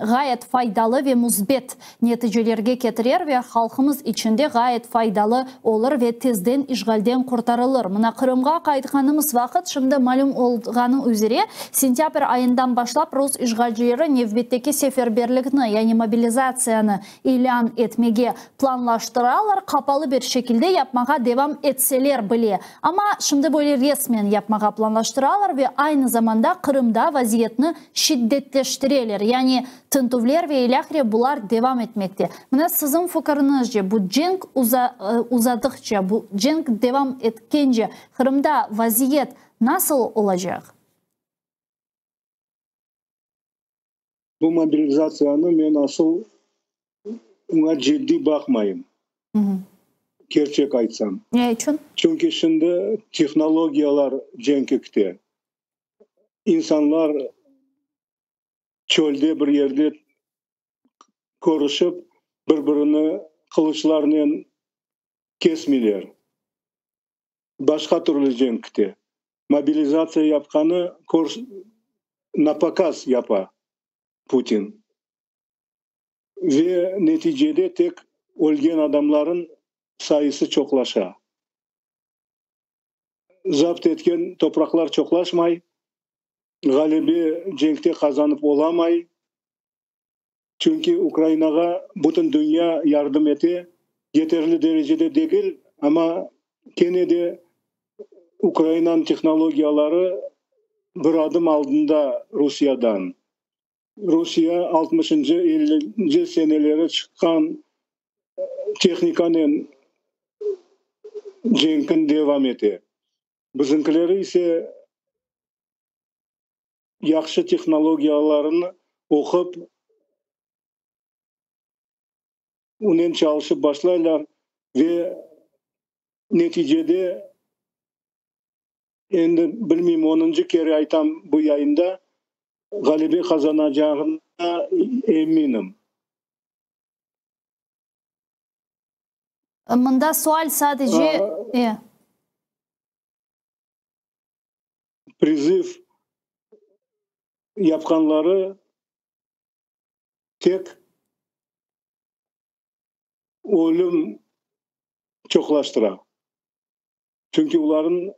gayet faydalı ve müsbet neticelerge getirir ve halkımız içinde gayet faydalı olur ve tezden işgalden kurtarılır. Mına Kırım'a kayıtkanımız vakit şimdi malum olganı üzere sentyabr ayından başlap Rus işgalcileri Nevbet'teki seferberlikni, yani mobilizasyonu ilan etmege planlaştıralar, kapalı bir şekilde yapmaya devam etseler bile. Ama şimdi böyle resmen yapmaya planlaştıralar ve aynı zamanda Kırım'da vaziyetini şiddetleştirirler. Yani tintuvlar ve ilahire bunlar devam etmekte. Mine sizin fikrinizce bu cenk uzadıkça, bu cenk devam etkince Kırım'da vaziyet nasıl olacak? Bu mobilizasyonu men asıl ona ciddi bakmayayım. Gerçek aytsam. Ne için? Çünkü şimdi teknolojiyalar cenkikte. İnsanlar çölde bir yerde konuşup birbirini kılıçlarla kesmiler. Başka türlü cenkikte. Mobilizasyon yapkanı napakaz yapa Putin. Ve neticede tek ölen adamların sayısı çoklaşa. Zapt etken topraklar çoklaşmay, galibi cenkte kazanıp olamay. Çünkü Ukrayna'ya bütün dünya yardım eti yeterli derecede değil ama gene de Ukrayna'nın teknolojiyaları bir adım aldığında Rusya'dan. Rusya 60. 50. senelere çıkan texnikanın cenkin devam eti. Bizimkileri ise yaxşı texnologiyalarını okup onun çalışıp başlarlar ve neticede endi bilmeyeyim 10. kere aytam bu yayında galibi kazanacağına eminim. Mında sual sadece Priziv yapkanları tek ölüm çoklaştıra. Çünkü onların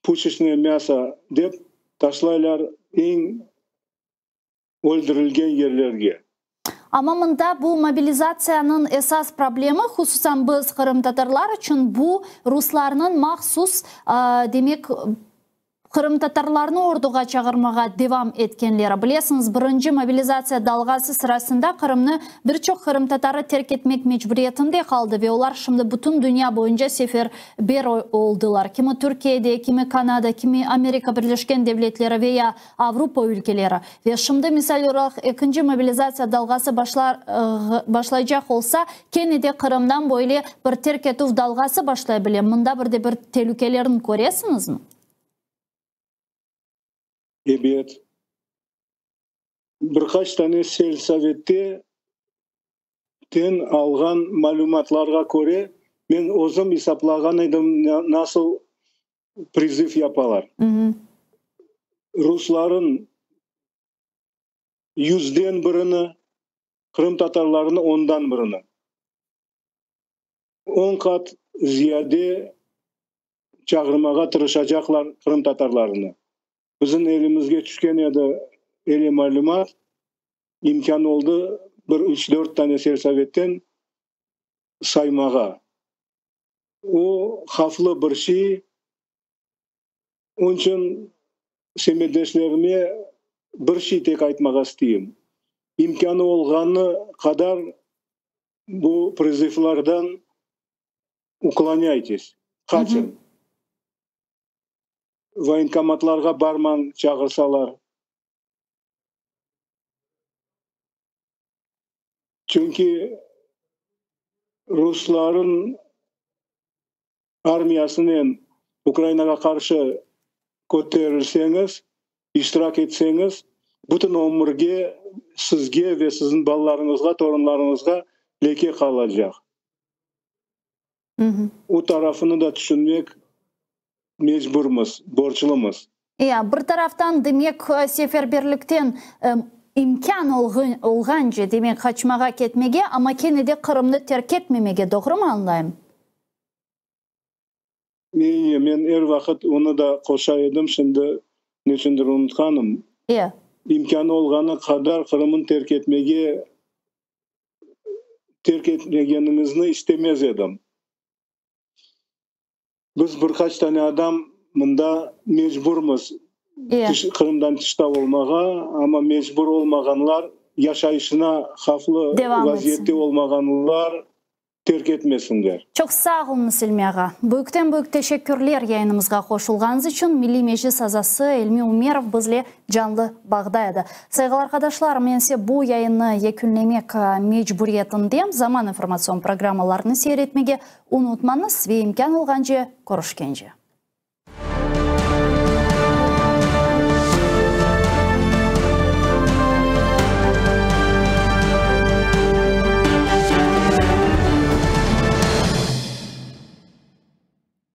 puçişine miyasa dep taşlaylar en öldürülgen yerlerge. Ama mında bu mobilizasyonun esas problemi hususan biz Kırım Tatarlar için bu Ruslarının mahsus demek Kırım Tatarlarını orduga çağırmağa devam etkenleri. Bilesiniz, birinci mobilizasiya dalgası sırasında Kırım'ı birçok Kırım Tatarı terk etmek mecburiyetinde kaldı ve onlar şimdi bütün dünya boyunca seferber oldular. Kimi Türkiye'de, kimi Kanada, kimi Amerika Birleşken Devletleri veya Avrupa ülkeleri. Ve şimdi misal olarak ikinci mobilizasiya dalgası başlayacak olsa Kenne'de Kırım'dan böyle bir terk etuv dalgası başlayabilir. Bunda bir tehlikelerini koruyorsunuz mu? Evet. Birkaç tane selsavette ten algan malumatlarga göre men özüm hesaplagan edim nasıl priziv yapalar. Rusların 100'den birini, Kırım Tatarlarını 10'dan birini. 10 kat ziyade çağırmağa tırışacaklar Kırım Tatarlarını. Bizim elimizge düşken edi eli malumat imkan oldu bir 3-4 tane sersavetten saymağa. O haflı bir şey. Onun için semedeşlerime bir şey tek aytmağa isteyeyim. İmkanı olğanı kadar bu prizivlardan uklanyaytız. Kaçın. Voyinkomatlarga barman çağırsalar. Çünkü Rusların armiyasının Ukrayna'ya karşı kötürülseniz, iştirak etseniz, bütün ömürge sizge ve sizin ballarınızga, torunlarınızga leke kalacak. O tarafını da düşünmek mecburumuz, borçlumuz. Ya bir taraftan demek seferberlikten imkan olğanca demek kaçmağa ketmege ama Kenne'de Kırım'ı terk etmemege, doğru mu anlayayım? Men her vakit onu da koşaydım, şimdi neçindir unutkanım. imkanı olğanı kadar Kırım'ın terk etmegeninizni istemez edim. Biz birkaç tane adam mında mecburmuz Kırım'dan tışta olmağa, ama mecbur olmaganlar, yaşayışına haflı vaziyette olmaganlar terk etmesinler. Çok sağ olun Silmi ağa. Büyük teşekkürler yayınımızga koşulganız için. Milli Meclis azası Elmi Umerov bizle canlı bağdaydı. Saygılı arkadaşlar, men size bu yayını yekünlemek mecburiyetindeyim. Zaman informasyon programmalarını seyretmege unutmanız ve imkan olğanca görüşkence.